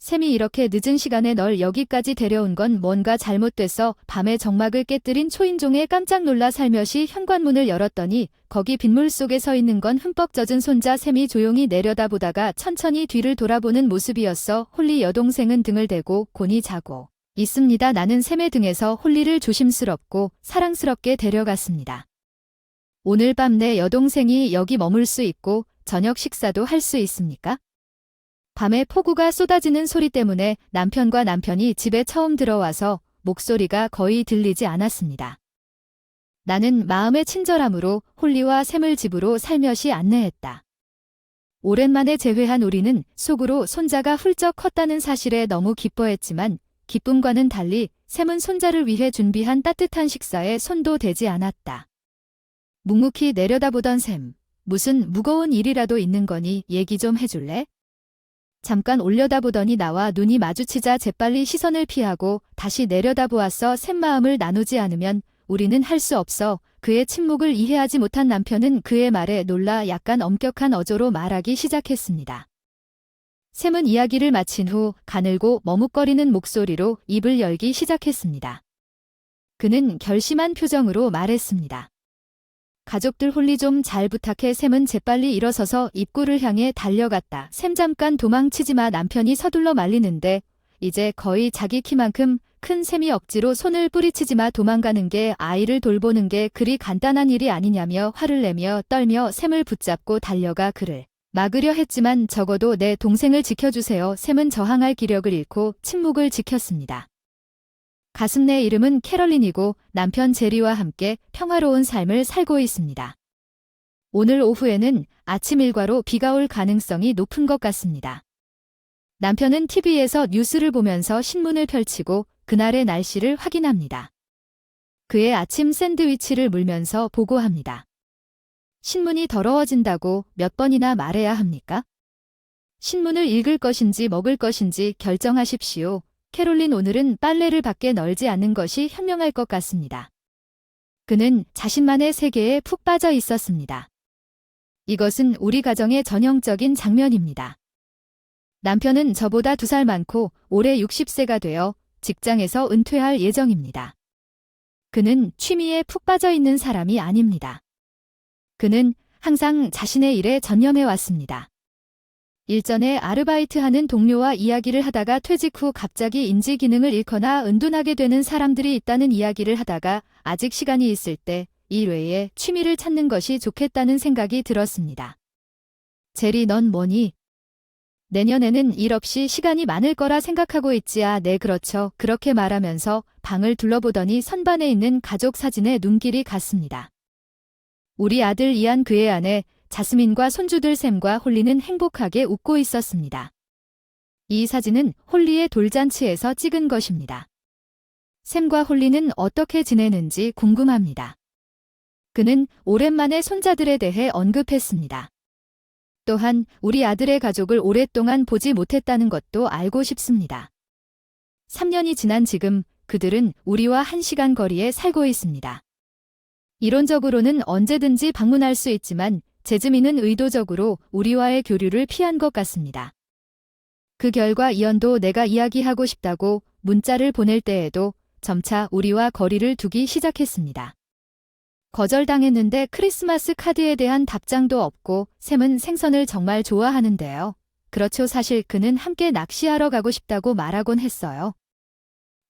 샘이 이렇게 늦은 시간에 널 여기까지 데려온 건 뭔가 잘못됐어. 밤에 정막을 깨뜨린 초인종에 깜짝 놀라 살며시 현관문을 열었더니 거기 빗물 속에 서 있는 건 흠뻑 젖은 손자 샘이 조용히 내려다보다가 천천히 뒤를 돌아보는 모습이었어. 홀리 여동생은 등을 대고 곤히 자고 있습니다. 나는 샘의 등에서 홀리를 조심스럽고 사랑스럽게 데려갔습니다. 오늘 밤 내 여동생이 여기 머물 수 있고 저녁 식사도 할 수 있습니까? 밤에 폭우가 쏟아지는 소리 때문에 남편과 남편이 집에 처음 들어와서 목소리가 거의 들리지 않았습니다. 나는 마음의 친절함으로 홀리와 샘을 집으로 살며시 안내했다. 오랜만에 재회한 우리는 속으로 손자가 훌쩍 컸다는 사실에 너무 기뻐했지만 기쁨과는 달리 샘은 손자를 위해 준비한 따뜻한 식사에 손도 대지 않았다. 묵묵히 내려다보던 샘, 무슨 무거운 일이라도 있는 거니 얘기 좀 해줄래? 잠깐 올려다보더니 나와 눈이 마주치자 재빨리 시선을 피하고 다시 내려다보았어. 샘 마음을 나누지 않으면 우리는 할 수 없어. 그의 침묵을 이해하지 못한 남편은 그의 말에 놀라 약간 엄격한 어조로 말하기 시작했습니다. 샘은 이야기를 마친 후 가늘고 머뭇거리는 목소리로 입을 열기 시작했습니다. 그는 결심한 표정으로 말했습니다. 가족들 홀리 좀 잘 부탁해. 샘은 재빨리 일어서서 입구를 향해 달려갔다. 샘 잠깐 도망치지 마. 남편이 서둘러 말리는데 이제 거의 자기 키만큼 큰 샘이 억지로 손을 뿌리치지 마. 도망가는 게 아이를 돌보는 게 그리 간단한 일이 아니냐며 화를 내며 떨며 샘을 붙잡고 달려가 그를 막으려 했지만 적어도 내 동생을 지켜주세요. 샘은 저항할 기력을 잃고 침묵을 지켰습니다. 가슴 내 이름은 캐럴린이고 남편 제리와 함께 평화로운 삶을 살고 있습니다. 오늘 오후에는 아침 일과로 비가 올 가능성이 높은 것 같습니다. 남편은 TV에서 뉴스를 보면서 신문을 펼치고 그날의 날씨를 확인합니다. 그의 아침 샌드위치를 물면서 보고합니다. 신문이 더러워진다고 몇 번이나 말해야 합니까? 신문을 읽을 것인지 먹을 것인지 결정하십시오. 캐롤린, 오늘은 빨래를 밖에 널지 않는 것이 현명할 것 같습니다. 그는 자신만의 세계에 푹 빠져 있었습니다. 이것은 우리 가정의 전형적인 장면입니다. 남편은 저보다 2살 많고 올해 60세가 되어 직장에서 은퇴할 예정입니다. 그는 취미에 푹 빠져 있는 사람이 아닙니다. 그는 항상 자신의 일에 전념해 왔습니다. 일전에 아르바이트하는 동료와 이야기를 하다가 퇴직 후 갑자기 인지 기능을 잃거나 은둔하게 되는 사람들이 있다는 이야기를 하다가 아직 시간이 있을 때 일 외에 취미를 찾는 것이 좋겠다는 생각이 들었습니다. 제리, 넌 뭐니? 내년에는 일 없이 시간이 많을 거라 생각하고 있지. 아, 네, 그렇죠. 그렇게 말하면서 방을 둘러보더니 선반에 있는 가족 사진에 눈길이 갔습니다. 우리 아들 이안, 그의 아내 자스민과 손주들 샘과 홀리는 행복하게 웃고 있었습니다. 이 사진은 홀리의 돌잔치에서 찍은 것입니다. 샘과 홀리는 어떻게 지내는지 궁금합니다. 그는 오랜만에 손자들에 대해 언급했습니다. 또한 우리 아들의 가족을 오랫동안 보지 못했다는 것도 알고 싶습니다. 3년이 지난 지금 그들은 우리와 1시간 거리에 살고 있습니다. 이론적으로는 언제든지 방문할 수 있지만 제즈민은 의도적으로 우리와의 교류를 피한 것 같습니다. 그 결과 이언도 내가 이야기하고 싶다고 문자를 보낼 때에도 점차 우리와 거리를 두기 시작했습니다. 거절당했는데 크리스마스 카드에 대한 답장도 없고 샘은 생선을 정말 좋아하는데요. 그렇죠. 사실 그는 함께 낚시하러 가고 싶다고 말하곤 했어요.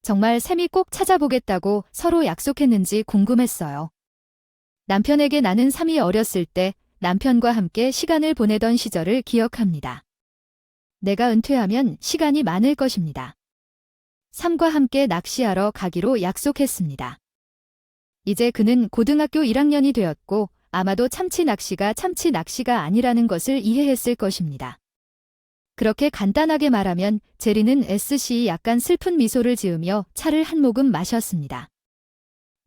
정말 샘이 꼭 찾아보겠다고 서로 약속했는지 궁금했어요. 남편에게 나는 샘이 어렸을 때 남편과 함께 시간을 보내던 시절을 기억합니다. 내가 은퇴하면 시간이 많을 것입니다. 샘과 함께 낚시하러 가기로 약속했습니다. 이제 그는 고등학교 1학년이 되었고 아마도 참치 낚시가 아니라는 것을 이해했을 것입니다. 그렇게 간단하게 말하면 제리는 SC 약간 슬픈 미소를 지으며 차를 한 모금 마셨습니다.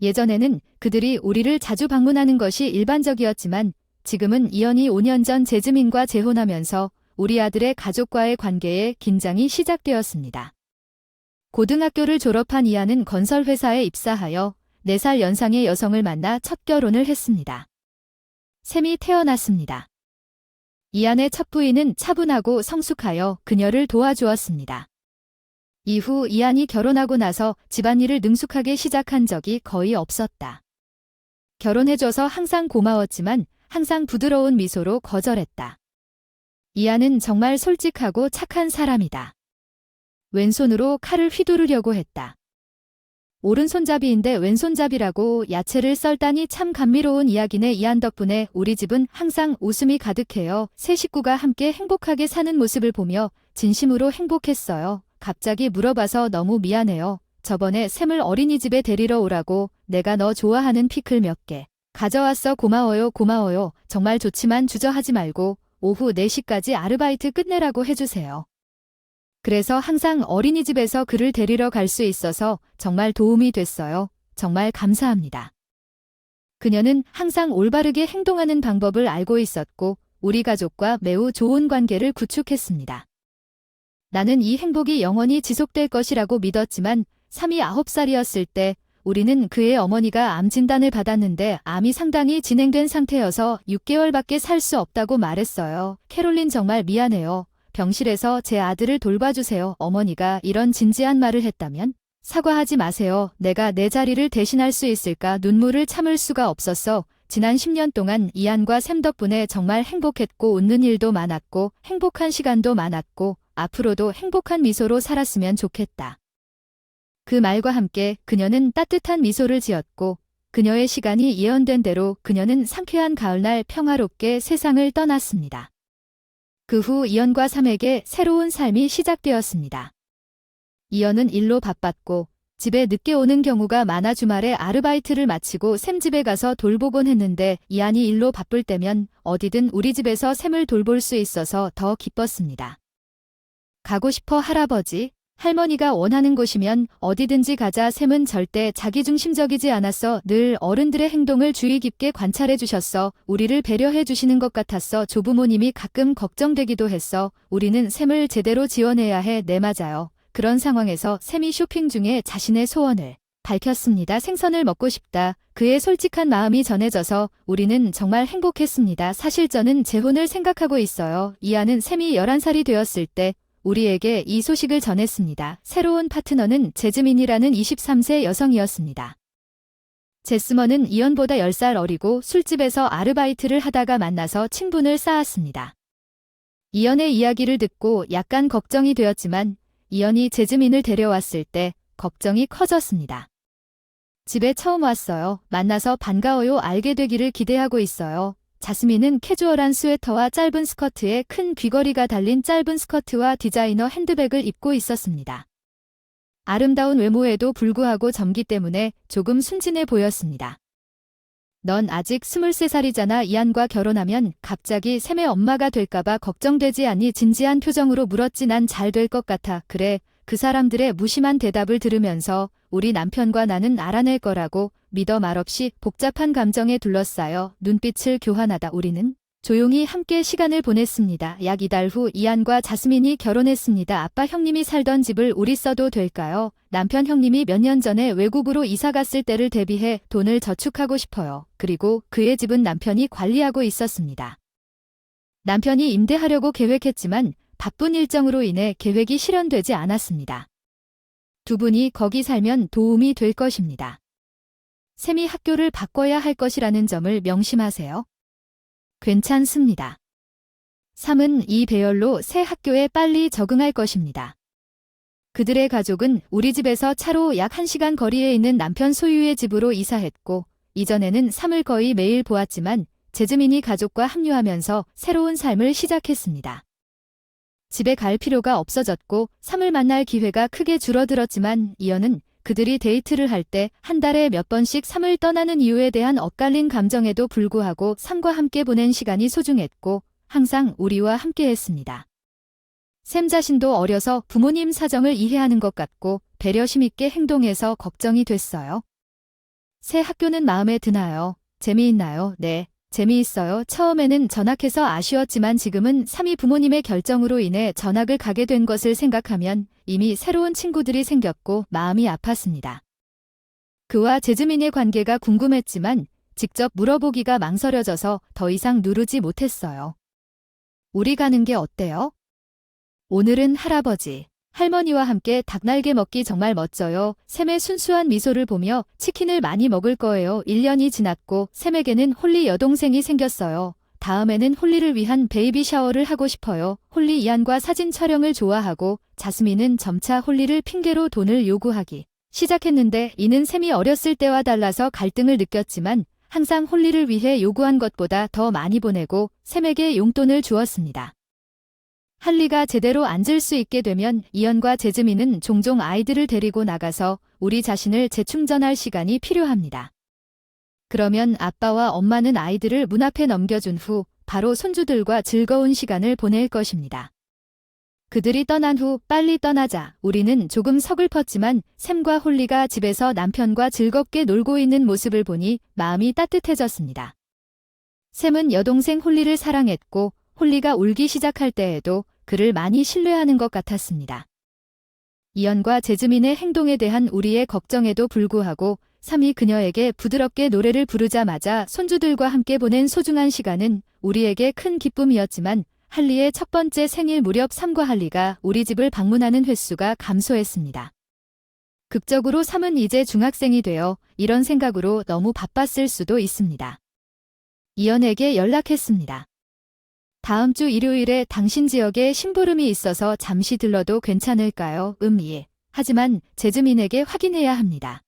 예전에는 그들이 우리를 자주 방문하는 것이 일반적이었지만 지금은 이언이 5년 전 제즈민과 재혼하면서 우리 아들의 가족과의 관계에 긴장이 시작되었습니다. 고등학교를 졸업한 이안은 건설회사에 입사하여 4살 연상의 여성을 만나 첫 결혼을 했습니다. 샘이 태어났습니다. 이안의 첫 부인은 차분하고 성숙하여 그녀를 도와주었습니다. 이후 이한이 결혼하고 나서 집안일을 능숙하게 시작한 적이 거의 없었다. 결혼해줘서 항상 고마웠지만 항상 부드러운 미소로 거절했다. 이한은 정말 솔직하고 착한 사람이다. 왼손으로 칼을 휘두르려고 했다. 오른손잡이인데 왼손잡이라고 야채를 썰다니 참 감미로운 이야기네. 이한 덕분에 우리 집은 항상 웃음이 가득해요. 세 식구가 함께 행복하게 사는 모습을 보며 진심으로 행복했어요. 갑자기 물어봐서 너무 미안해요. 저번에 샘을 어린이집에 데리러 오라고 내가 너 좋아하는 피클 몇 개 가져왔어. 고마워요. 고마워요. 정말 좋지만 주저하지 말고 오후 4시까지 아르바이트 끝내라고 해주세요. 그래서 항상 어린이집에서 그를 데리러 갈 수 있어서 정말 도움이 됐어요. 정말 감사합니다. 그녀는 항상 올바르게 행동하는 방법을 알고 있었고 우리 가족과 매우 좋은 관계를 구축했습니다. 나는 이 행복이 영원히 지속될 것이라고 믿었지만 삼이 9살이었을 때 우리는 그의 어머니가 암 진단을 받았는데 암이 상당히 진행된 상태여서 6개월밖에 살 수 없다고 말했어요. 캐롤린 정말 미안해요. 병실에서 제 아들을 돌봐주세요. 어머니가 이런 진지한 말을 했다면 사과하지 마세요. 내가 내 자리를 대신할 수 있을까? 눈물을 참을 수가 없었어. 지난 10년 동안 이한과 샘 덕분에 정말 행복했고 웃는 일도 많았고 행복한 시간도 많았고 앞으로도 행복한 미소로 살았으면 좋겠다. 그 말과 함께 그녀는 따뜻한 미소를 지었고 그녀의 시간이 예언된 대로 그녀는 상쾌한 가을날 평화롭게 세상을 떠났습니다. 그 후 이연과 삼에게 새로운 삶이 시작되었습니다. 이연은 일로 바빴고 집에 늦게 오는 경우가 많아 주말에 아르바이트를 마치고 샘 집에 가서 돌보곤 했는데 이한이 일로 바쁠 때면 어디든 우리 집에서 샘을 돌볼 수 있어서 더 기뻤습니다. 가고 싶어 할아버지, 할머니가 원하는 곳이면 어디든지 가자. 샘은 절대 자기중심적이지 않았어. 늘 어른들의 행동을 주의 깊게 관찰해 주셨어. 우리를 배려해 주시는 것 같았어. 조부모님이 가끔 걱정되기도 했어. 우리는 샘을 제대로 지원해야 해. 네, 맞아요. 그런 상황에서 샘이 쇼핑 중에 자신의 소원을 밝혔습니다. 생선을 먹고 싶다. 그의 솔직한 마음이 전해져서 우리는 정말 행복했습니다. 사실 저는 재혼을 생각하고 있어요. 이하는 샘이 11살이 되었을 때 우리에게 이 소식을 전했습니다. 새로운 파트너는 제즈민이라는 23세 여성이었습니다. 제스먼은 이연보다 10살 어리고 술집에서 아르바이트를 하다가 만나서 친분을 쌓았습니다. 이연의 이야기를 듣고 약간 걱정이 되었지만 이연이 제즈민을 데려왔을 때 걱정이 커졌습니다. 집에 처음 왔어요. 만나서 반가워요. 알게 되기를 기대하고 있어요. 자스민은 캐주얼한 스웨터와 짧은 스커트에 큰 귀걸이가 달린 짧은 스커트와 디자이너 핸드백을 입고 있었습니다. 아름다운 외모에도 불구하고 젊기 때문에 조금 순진해 보였습니다. 넌 아직 23살이잖아. 이한과 결혼하면 갑자기 샘의 엄마가 될까봐 걱정되지 않니? 진지한 표정으로 물었지. 난 잘 될 것 같아. 그래. 그 사람들의 무심한 대답을 들으면서 우리 남편과 나는 알아낼 거라고 믿어. 말없이 복잡한 감정에 둘러싸여 눈빛을 교환하다 우리는 조용히 함께 시간을 보냈습니다. 약 2달 후 이한과 자스민이 결혼했습니다. 아빠, 형님이 살던 집을 우리 써도 될까요? 남편, 형님이 몇 년 전에 외국으로 이사 갔을 때를 대비해 돈을 저축하고 싶어요. 그리고 그의 집은 남편이 관리하고 있었습니다. 남편이 임대하려고 계획했지만 바쁜 일정으로 인해 계획이 실현되지 않았습니다. 두 분이 거기 살면 도움이 될 것입니다. 샘이 학교를 바꿔야 할 것이라는 점을 명심하세요. 괜찮습니다. 3은 이 배열로 새 학교에 빨리 적응할 것입니다. 그들의 가족은 우리 집에서 차로 약 1시간 거리에 있는 남편 소유의 집으로 이사했고 이전에는 3을 거의 매일 보았지만 제즈민이 가족과 합류하면서 새로운 삶을 시작했습니다. 집에 갈 필요가 없어졌고 3을 만날 기회가 크게 줄어들었지만 이연은 그들이 데이트를 할 때 한 달에 몇 번씩 3을 떠나는 이유에 대한 엇갈린 감정에도 불구하고 3과 함께 보낸 시간이 소중했고 항상 우리와 함께했습니다. 샘 자신도 어려서 부모님 사정을 이해하는 것 같고 배려심 있게 행동해서 걱정이 됐어요. 새 학교는 마음에 드나요? 재미있나요? 네, 재미있어요. 처음에는 전학해서 아쉬웠지만 지금은 3이 부모님의 결정으로 인해 전학을 가게 된 것을 생각하면 이미 새로운 친구들이 생겼고 마음이 아팠습니다. 그와 제즈민의 관계가 궁금했지만 직접 물어보기가 망설여져서 더 이상 누르지 못했어요. 우리 가는 게 어때요? 오늘은 할아버지, 할머니와 함께 닭날개 먹기 정말 멋져요. 샘의 순수한 미소를 보며 치킨을 많이 먹을 거예요. 1년이 지났고 샘에게는 홀리 여동생이 생겼어요. 다음에는 홀리를 위한 베이비 샤워를 하고 싶어요. 홀리 이안과 사진 촬영을 좋아하고 자스민은 점차 홀리를 핑계로 돈을 요구하기 시작했는데 이는 샘이 어렸을 때와 달라서 갈등을 느꼈지만 항상 홀리를 위해 요구한 것보다 더 많이 보내고 샘에게 용돈을 주었습니다. 할리가 제대로 앉을 수 있게 되면 이언과 제즈민은 종종 아이들을 데리고 나가서 우리 자신을 재충전할 시간이 필요합니다. 그러면 아빠와 엄마는 아이들을 문 앞에 넘겨준 후 바로 손주들과 즐거운 시간을 보낼 것입니다. 그들이 떠난 후 빨리 떠나자 우리는 조금 서글펐지만 샘과 홀리가 집에서 남편과 즐겁게 놀고 있는 모습을 보니 마음이 따뜻해졌습니다. 샘은 여동생 홀리를 사랑했고 홀리가 울기 시작할 때에도 그를 많이 신뢰하는 것 같았습니다. 이언과 제즈민의 행동에 대한 우리의 걱정에도 불구하고 샘이 그녀에게 부드럽게 노래를 부르자마자 손주들과 함께 보낸 소중한 시간은 우리에게 큰 기쁨이었지만 할리의 첫 번째 생일 무렵 샘과 할리가 우리 집을 방문하는 횟수가 감소했습니다. 극적으로 샘은 이제 중학생이 되어 이런 생각으로 너무 바빴을 수도 있습니다. 이언에게 연락했습니다. 다음 주 일요일에 당신 지역에 심부름이 있어서 잠시 들러도 괜찮을까요? 예. 하지만 제즈민에게 확인해야 합니다.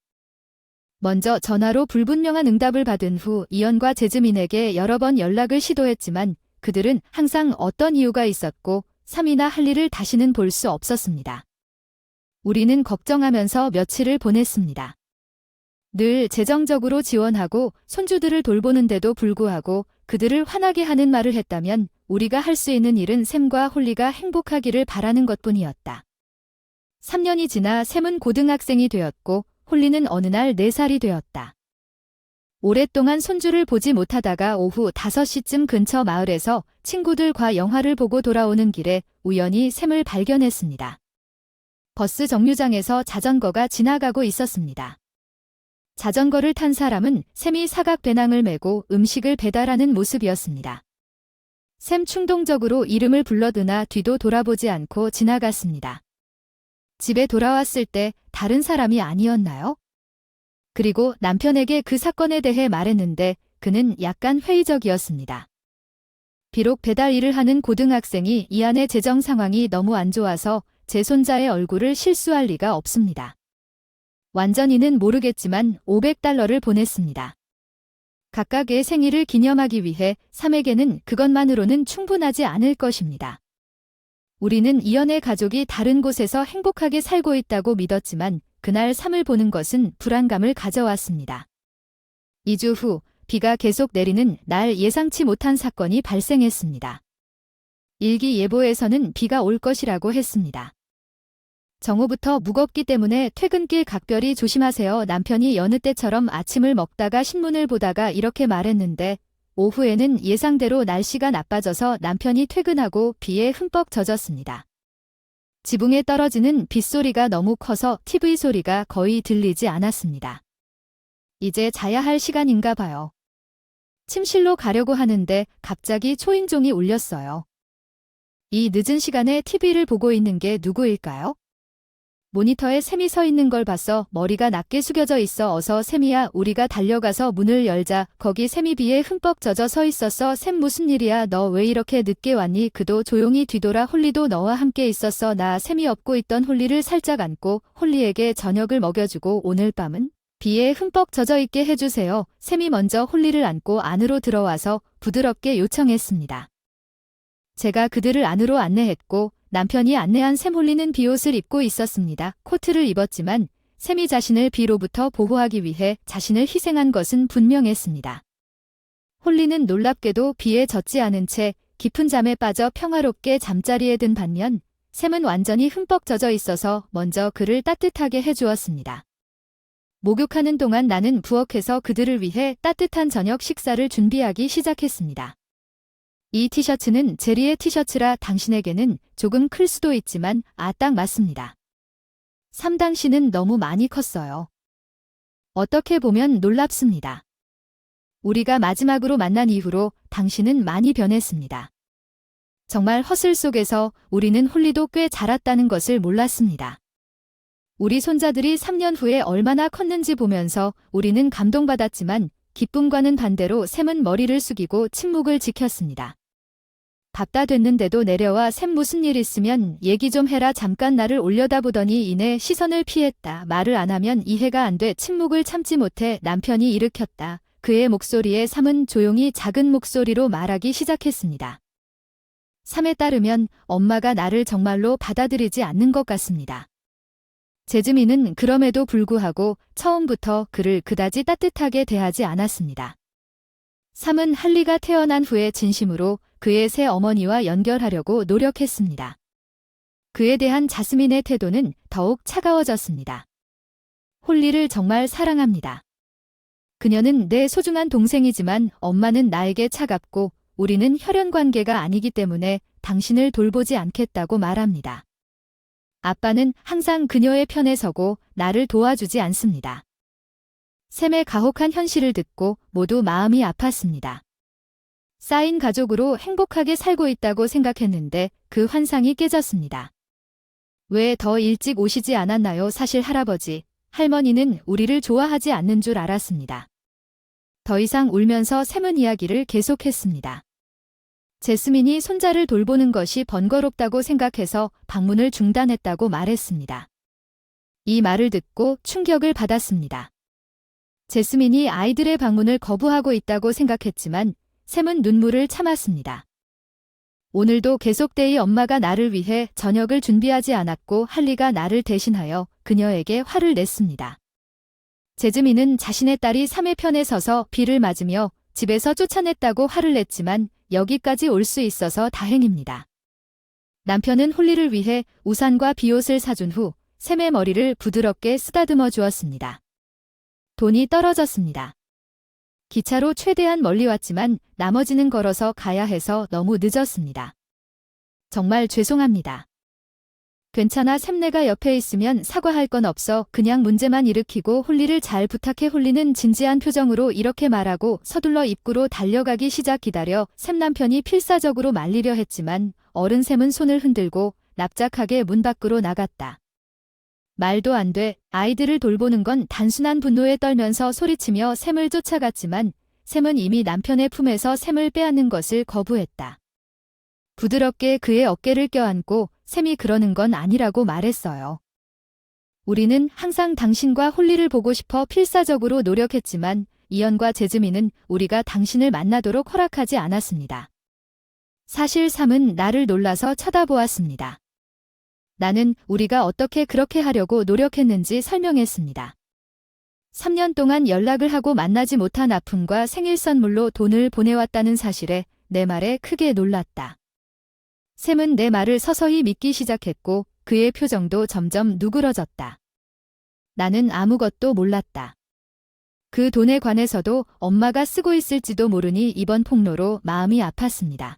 먼저 전화로 불분명한 응답을 받은 후 이언과 제즈민에게 여러 번 연락을 시도했지만 그들은 항상 어떤 이유가 있었고 샘이나 할리를 다시는 볼 수 없었습니다. 우리는 걱정하면서 며칠을 보냈습니다. 늘 재정적으로 지원하고 손주들을 돌보는데도 불구하고 그들을 화나게 하는 말을 했다면 우리가 할 수 있는 일은 샘과 홀리가 행복하기를 바라는 것뿐이었다. 3년이 지나 샘은 고등학생이 되었고 홀리는 어느 날 4살이 되었다. 오랫동안 손주를 보지 못하다가 오후 5시쯤 근처 마을에서 친구들과 영화를 보고 돌아오는 길에 우연히 샘을 발견했습니다. 버스 정류장에서 자전거가 지나가고 있었습니다. 자전거를 탄 사람은 샘이 사각 배낭을 메고 음식을 배달하는 모습이었습니다. 샘 충동적으로 이름을 불러드나 뒤도 돌아보지 않고 지나갔습니다. 집에 돌아왔을 때 다른 사람이 아니었나요? 그리고 남편에게 그 사건에 대해 말했는데 그는 약간 회의적이었습니다. 비록 배달 일을 하는 고등학생이 이안의 재정 상황이 너무 안 좋아서 제 손자의 얼굴을 실수할 리가 없습니다. 완전히는 모르겠지만 $500를 보냈습니다. 각각의 생일을 기념하기 위해 샘에게는 그것만으로는 충분하지 않을 것입니다. 우리는 이언의 가족이 다른 곳에서 행복하게 살고 있다고 믿었지만 그날 샘을 보는 것은 불안감을 가져왔습니다. 2주 후 비가 계속 내리는 날 예상치 못한 사건이 발생했습니다. 일기예보에서는 비가 올 것이라고 했습니다. 정오부터 무겁기 때문에 퇴근길 각별히 조심하세요. 남편이 여느 때처럼 아침을 먹다가 신문을 보다가 이렇게 말했는데 오후에는 예상대로 날씨가 나빠져서 남편이 퇴근하고 비에 흠뻑 젖었습니다. 지붕에 떨어지는 빗소리가 너무 커서 TV 소리가 거의 들리지 않았습니다. 이제 자야 할 시간인가 봐요. 침실로 가려고 하는데 갑자기 초인종이 울렸어요. 이 늦은 시간에 TV를 보고 있는 게 누구일까요? 모니터에 샘이 서 있는 걸 봤어. 머리가 낮게 숙여져 있어. 어서 샘이야. 우리가 달려가서 문을 열자 거기 샘이 비에 흠뻑 젖어 서 있었어. 샘 무슨 일이야? 너 왜 이렇게 늦게 왔니? 그도 조용히 뒤돌아 홀리도 너와 함께 있었어. 나 샘이 업고 있던 홀리를 살짝 안고 홀리에게 저녁을 먹여주고 오늘 밤은 비에 흠뻑 젖어 있게 해주세요. 샘이 먼저 홀리를 안고 안으로 들어와서 부드럽게 요청했습니다. 제가 그들을 안으로 안내했고 남편이 안내한 샘 홀리는 비옷을 입고 있었습니다. 코트를 입었지만 샘이 자신을 비로부터 보호하기 위해 자신을 희생한 것은 분명했습니다. 홀리는 놀랍게도 비에 젖지 않은 채 깊은 잠에 빠져 평화롭게 잠자리에 든 반면 샘은 완전히 흠뻑 젖어 있어서 먼저 그를 따뜻하게 해주었습니다. 목욕하는 동안 나는 부엌에서 그들을 위해 따뜻한 저녁 식사를 준비하기 시작했습니다. 이 티셔츠는 제리의 티셔츠라 당신에게는 조금 클 수도 있지만 딱 맞습니다. 당신은 너무 많이 컸어요. 어떻게 보면 놀랍습니다. 우리가 마지막으로 만난 이후로 당신은 많이 변했습니다. 정말 허슬 속에서 우리는 홀리도 꽤 자랐다는 것을 몰랐습니다. 우리 손자들이 3년 후에 얼마나 컸는지 보면서 우리는 감동받았지만 기쁨과는 반대로 샘은 머리를 숙이고 침묵을 지켰습니다. 밥 다 됐는데도 내려와 샘 무슨 일 있으면 얘기 좀 해라. 잠깐 나를 올려다보더니 이내 시선을 피했다. 말을 안 하면 이해가 안 돼. 침묵을 참지 못해 남편이 일으켰다. 그의 목소리에 샘은 조용히 작은 목소리로 말하기 시작했습니다. 샘에 따르면 엄마가 나를 정말로 받아들이지 않는 것 같습니다. 재즈미는 그럼에도 불구하고 처음부터 그를 그다지 따뜻하게 대하지 않았습니다. 샘은 할리가 태어난 후에 진심으로 그의 새 어머니와 연결하려고 노력했습니다. 그에 대한 자스민의 태도는 더욱 차가워졌습니다. 홀리를 정말 사랑합니다. 그녀는 내 소중한 동생이지만 엄마는 나에게 차갑고 우리는 혈연 관계가 아니기 때문에 당신을 돌보지 않겠다고 말합니다. 아빠는 항상 그녀의 편에 서고 나를 도와주지 않습니다. 샘의 가혹한 현실을 듣고 모두 마음이 아팠습니다. 쌓인 가족으로 행복하게 살고 있다고 생각했는데 그 환상이 깨졌습니다. 왜 더 일찍 오시지 않았나요? 사실 할아버지, 할머니는 우리를 좋아하지 않는 줄 알았습니다. 더 이상 울면서 샘은 이야기를 계속했습니다. 제스민이 손자를 돌보는 것이 번거롭다고 생각해서 방문을 중단했다고 말했습니다. 이 말을 듣고 충격을 받았습니다. 제스민이 아이들의 방문을 거부하고 있다고 생각했지만 샘은 눈물을 참았습니다. 오늘도 계속되이 엄마가 나를 위해 저녁을 준비하지 않았고 할리가 나를 대신하여 그녀에게 화를 냈습니다. 제즈미는 자신의 딸이 샘의 편에 서서 비를 맞으며 집에서 쫓아냈다고 화를 냈지만 여기까지 올 수 있어서 다행입니다. 남편은 홀리를 위해 우산과 비옷을 사준 후 샘의 머리를 부드럽게 쓰다듬어 주었습니다. 돈이 떨어졌습니다. 기차로 최대한 멀리 왔지만 나머지는 걸어서 가야 해서 너무 늦었습니다. 정말 죄송합니다. 괜찮아. 샘 내가 옆에 있으면 사과할 건 없어. 그냥 문제만 일으키고 홀리를 잘 부탁해. 홀리는 진지한 표정으로 이렇게 말하고 서둘러 입구로 달려가기 시작. 기다려. 샘 남편이 필사적으로 말리려 했지만 어른 샘은 손을 흔들고 납작하게 문 밖으로 나갔다. 말도 안 돼. 아이들을 돌보는 건 단순한 분노에 떨면서 소리치며 샘을 쫓아갔지만 샘은 이미 남편의 품에서 샘을 빼앗는 것을 거부했다. 부드럽게 그의 어깨를 껴안고 샘이 그러는 건 아니라고 말했어요. 우리는 항상 당신과 홀리를 보고 싶어 필사적으로 노력했지만 이언과 제즈미는 우리가 당신을 만나도록 허락하지 않았습니다. 사실 샘은 나를 놀라서 쳐다보았습니다. 나는 우리가 어떻게 그렇게 하려고 노력했는지 설명했습니다. 3년 동안 연락을 하고 만나지 못한 아픔과 생일 선물로 돈을 보내왔다는 사실에 내 말에 크게 놀랐다. 샘은 내 말을 서서히 믿기 시작했고 그의 표정도 점점 누그러졌다. 나는 아무것도 몰랐다. 그 돈에 관해서도 엄마가 쓰고 있을지도 모르니 이번 폭로로 마음이 아팠습니다.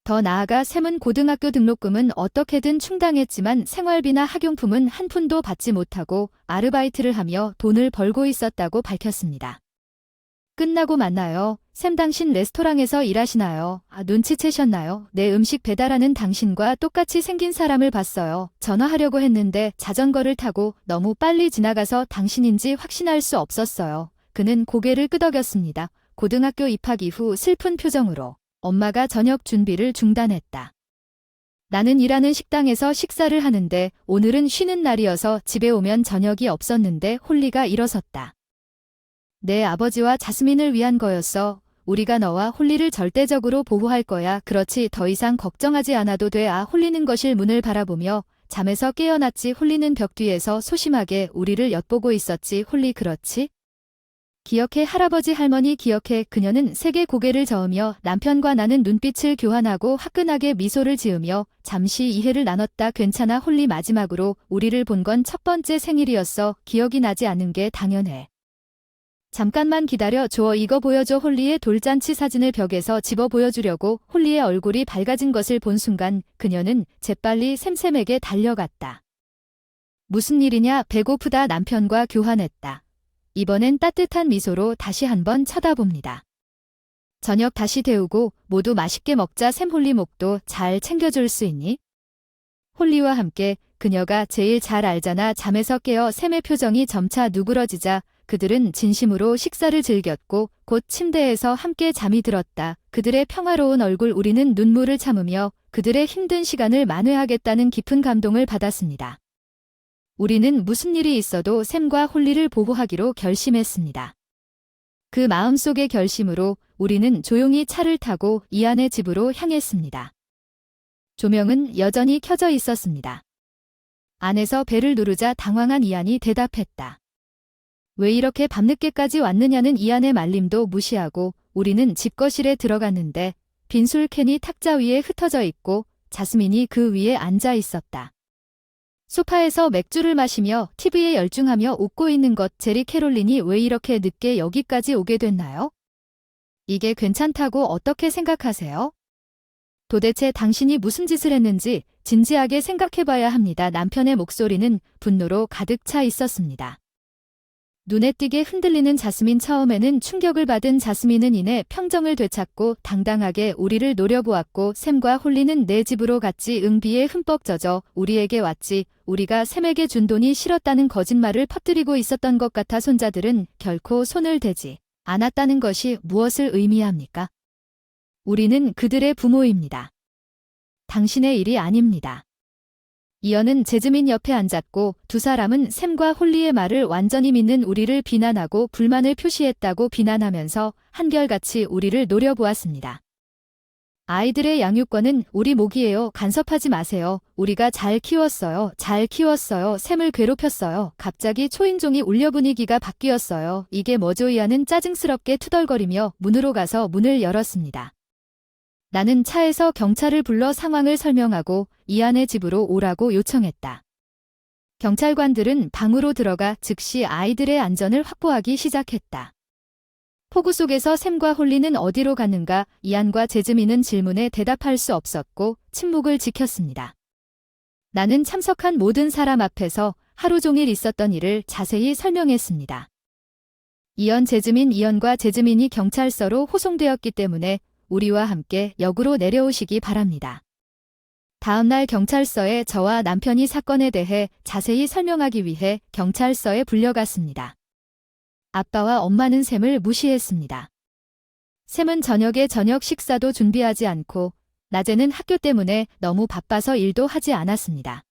더 나아가 샘은 고등학교 등록금은 어떻게든 충당했지만 생활비나 학용품은 한 푼도 받지 못하고 아르바이트를 하며 돈을 벌고 있었다고 밝혔습니다. 끝나고 만나요. 샘 당신 레스토랑에서 일하시나요? 눈치채셨나요? 내 음식 배달하는 당신과 똑같이 생긴 사람을 봤어요. 전화하려고 했는데 자전거를 타고 너무 빨리 지나가서 당신인지 확신할 수 없었어요. 그는 고개를 끄덕였습니다. 고등학교 입학 이후 슬픈 표정으로 엄마가 저녁 준비를 중단했다. 나는 일하는 식당에서 식사를 하는데 오늘은 쉬는 날이어서 집에 오면 저녁이 없었는데 홀리가 일어섰다. 내 아버지와 자스민을 위한 거였어. 우리가 너와 홀리를 절대적으로 보호할 거야. 그렇지. 더 이상 걱정하지 않아도 돼. 홀리는 거실 문을 바라보며 잠에서 깨어났지. 홀리는 벽 뒤에서 소심하게 우리를 엿보고 있었지. 홀리 그렇지? 기억해. 할아버지 할머니 기억해. 그녀는 세게 고개를 저으며 남편과 나는 눈빛을 교환하고 화끈하게 미소를 지으며 잠시 이해를 나눴다. 괜찮아. 홀리 마지막으로 우리를 본 건 첫 번째 생일이었어. 기억이 나지 않는 게 당연해. 잠깐만 기다려 줘. 이거 보여줘. 홀리의 돌잔치 사진을 벽에서 집어 보여주려고 홀리의 얼굴이 밝아진 것을 본 순간 그녀는 재빨리 샘샘에게 달려갔다. 무슨 일이냐? 배고프다. 남편과 교환했다. 이번엔 따뜻한 미소로 다시 한번 쳐다봅니다. 저녁 다시 데우고 모두 맛있게 먹자. 샘 홀리 목도 잘 챙겨줄 수 있니? 홀리와 함께 그녀가 제일 잘 알잖아. 잠에서 깨어 샘의 표정이 점차 누그러지자 그들은 진심으로 식사를 즐겼고 곧 침대에서 함께 잠이 들었다. 그들의 평화로운 얼굴 우리는 눈물을 참으며 그들의 힘든 시간을 만회하겠다는 깊은 감동을 받았습니다. 우리는 무슨 일이 있어도 샘과 홀리를 보호하기로 결심했습니다. 그 마음속의 결심으로 우리는 조용히 차를 타고 이안의 집으로 향했습니다. 조명은 여전히 켜져 있었습니다. 안에서 벨을 누르자 당황한 이안이 대답했다. 왜 이렇게 밤늦게까지 왔느냐는 이안의 말림도 무시하고 우리는 집거실에 들어갔는데 빈술 캔이 탁자 위에 흩어져 있고 자스민이 그 위에 앉아 있었다. 소파에서 맥주를 마시며 TV에 열중하며 웃고 있는 것. 제리 캐롤린이 왜 이렇게 늦게 여기까지 오게 됐나요? 이게 괜찮다고 어떻게 생각하세요? 도대체 당신이 무슨 짓을 했는지 진지하게 생각해봐야 합니다. 남편의 목소리는 분노로 가득 차 있었습니다. 눈에 띄게 흔들리는 자스민. 처음에는 충격을 받은 자스민은 이내 평정을 되찾고 당당하게 우리를 노려보았고 샘과 홀리는 내 집으로 갔지. 비에 흠뻑 젖어 우리에게 왔지. 우리가 샘에게 준 돈이 싫었다는 거짓말을 퍼뜨리고 있었던 것 같아. 손자들은 결코 손을 대지 않았다는 것이 무엇을 의미합니까? 우리는 그들의 부모입니다. 당신의 일이 아닙니다. 이언은 제즈민 옆에 앉았고 두 사람은 샘과 홀리의 말을 완전히 믿는 우리를 비난하고 불만을 표시했다고 비난하면서 한결같이 우리를 노려보았습니다. 아이들의 양육권은 우리 몫이에요. 간섭하지 마세요. 우리가 잘 키웠어요. 잘 키웠어요. 샘을 괴롭혔어요. 갑자기 초인종이 울려 분위기가 바뀌었어요. 이게 뭐죠? 이안은 짜증스럽게 투덜거리며 문으로 가서 문을 열었습니다. 나는 차에서 경찰을 불러 상황을 설명하고 이안의 집으로 오라고 요청했다. 경찰관들은 방으로 들어가 즉시 아이들의 안전을 확보하기 시작했다. 폭우 속에서 샘과 홀리는 어디로 갔는가? 이안과 제즈민은 질문에 대답할 수 없었고 침묵을 지켰습니다. 나는 참석한 모든 사람 앞에서 하루 종일 있었던 일을 자세히 설명했습니다. 이언과 제즈민이 경찰서로 호송되었기 때문에 우리와 함께 역으로 내려오시기 바랍니다. 다음날 경찰서에 저와 남편이 사건에 대해 자세히 설명하기 위해 경찰서에 불려갔습니다. 아빠와 엄마는 샘을 무시했습니다. 샘은 저녁에 저녁 식사도 준비하지 않고 낮에는 학교 때문에 너무 바빠서 일도 하지 않았습니다.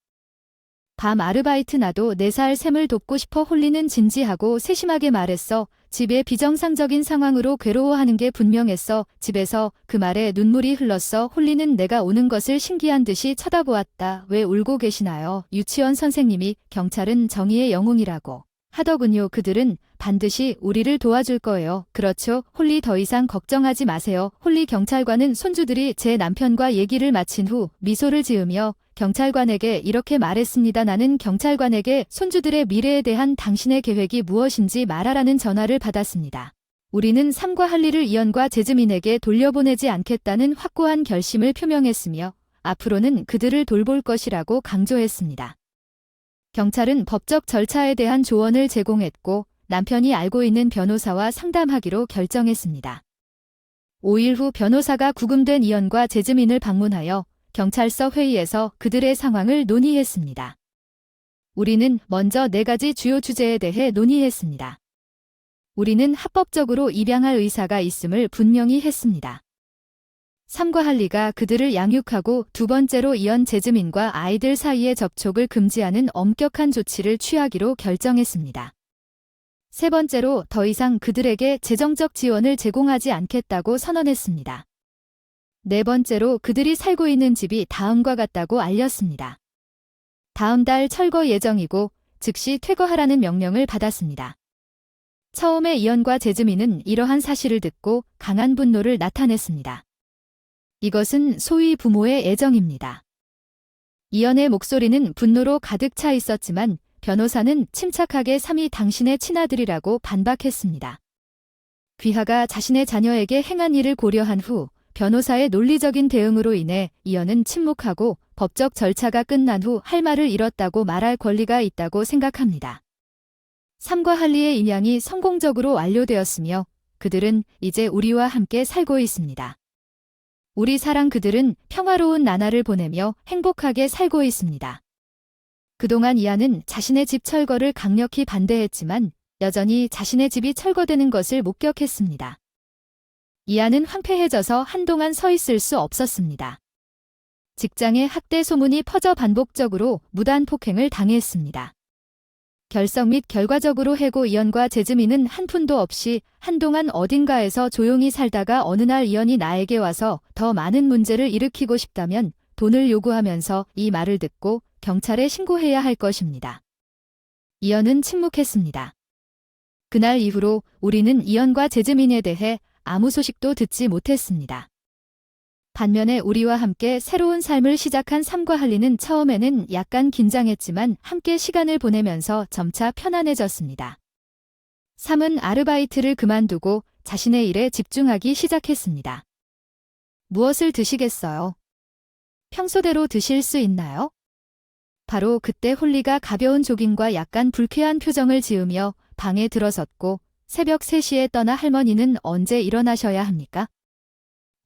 밤 아르바이트 나도 4살 샘을 돕고 싶어. 홀리는 진지하고 세심하게 말했어. 집에 비정상적인 상황으로 괴로워하는 게 분명했어. 집에서. 그 말에 눈물이 흘렀어. 홀리는 내가 오는 것을 신기한 듯이 쳐다보았다. 왜 울고 계시나요? 유치원 선생님이 경찰은 정의의 영웅이라고 하더군요. 그들은 반드시 우리를 도와줄 거예요. 그렇죠. 홀리 더 이상 걱정하지 마세요. 홀리 경찰관은 손주들이 제 남편과 얘기를 마친 후 미소를 지으며 경찰관에게 이렇게 말했습니다. 나는 경찰관에게 손주들의 미래에 대한 당신의 계획이 무엇인지 말하라는 전화를 받았습니다. 우리는 삼과 할리를 이언과 제즈민에게 돌려보내지 않겠다는 확고한 결심을 표명했으며 앞으로는 그들을 돌볼 것이라고 강조했습니다. 경찰은 법적 절차에 대한 조언을 제공했고 남편이 알고 있는 변호사와 상담하기로 결정했습니다. 5일 후 변호사가 구금된 이언과 제즈민을 방문하여 경찰서 회의에서 그들의 상황을 논의했습니다. 우리는 먼저 4가지 주요 주제에 대해 논의했습니다. 우리는 합법적으로 입양할 의사가 있음을 분명히 했습니다. 삼과 할리가 그들을 양육하고 두 번째로 이언 제즈민과 아이들 사이의 접촉을 금지하는 엄격한 조치를 취하기로 결정했습니다. 세 번째로 더 이상 그들에게 재정적 지원을 제공하지 않겠다고 선언했습니다. 네 번째로 그들이 살고 있는 집이 다음과 같다고 알렸습니다. 다음 달 철거 예정이고 즉시 퇴거하라는 명령을 받았습니다. 처음에 이언과 제즈민은 이러한 사실을 듣고 강한 분노를 나타냈습니다. 이것은 소위 부모의 애정입니다. 이언의 목소리는 분노로 가득 차 있었지만 변호사는 침착하게 삼이 당신의 친아들이라고 반박했습니다. 귀하가 자신의 자녀에게 행한 일을 고려한 후 변호사의 논리적인 대응으로 인해 이언은 침묵하고 법적 절차가 끝난 후 할 말을 잃었다고 말할 권리가 있다고 생각합니다. 삼과 할리의 입양이 성공적으로 완료되었으며 그들은 이제 우리와 함께 살고 있습니다. 우리 사랑 그들은 평화로운 나날을 보내며 행복하게 살고 있습니다. 그동안 이하는 자신의 집 철거를 강력히 반대했지만 여전히 자신의 집이 철거되는 것을 목격했습니다. 이하는 황폐해져서 한동안 서 있을 수 없었습니다. 직장에 학대 소문이 퍼져 반복적으로 무단 폭행을 당했습니다. 결석 및 결과적으로 해고 이연과 재즈미는 한 푼도 없이 한동안 어딘가에서 조용히 살다가 어느 날 이연이 나에게 와서 더 많은 문제를 일으키고 싶다면 돈을 요구하면서 이 말을 듣고 경찰에 신고해야 할 것입니다. 이연은 침묵했습니다. 그날 이후로 우리는 이연과 재즈민에 대해 아무 소식도 듣지 못했습니다. 반면에 우리와 함께 새로운 삶을 시작한 삼과 할리는 처음에는 약간 긴장했지만 함께 시간을 보내면서 점차 편안해졌습니다. 삼은 아르바이트를 그만두고 자신의 일에 집중하기 시작했습니다. 무엇을 드시겠어요? 평소대로 드실 수 있나요? 바로 그때 홀리가 가벼운 조깅과 약간 불쾌한 표정을 지으며 방에 들어섰고 새벽 3시에 떠나 할머니는 언제 일어나셔야 합니까?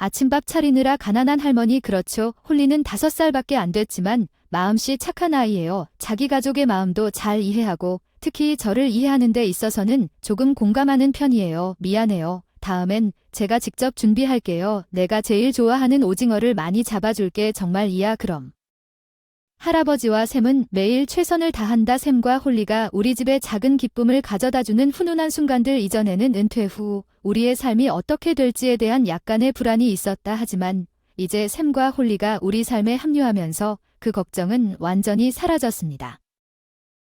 아침밥 차리느라 가난한 할머니 그렇죠. 홀리는 5살밖에 안 됐지만 마음씨 착한 아이예요. 자기 가족의 마음도 잘 이해하고 특히 저를 이해하는 데 있어서는 조금 공감하는 편이에요. 미안해요. 다음엔 제가 직접 준비할게요. 내가 제일 좋아하는 오징어를 많이 잡아줄게. 정말 이야 그럼. 할아버지와 샘은 매일 최선을 다한다. 샘과 홀리가 우리 집에 작은 기쁨을 가져다주는 훈훈한 순간들. 이전에는 은퇴 후 우리의 삶이 어떻게 될지에 대한 약간의 불안이 있었다. 하지만 이제 샘과 홀리가 우리 삶에 합류하면서 그 걱정은 완전히 사라졌습니다.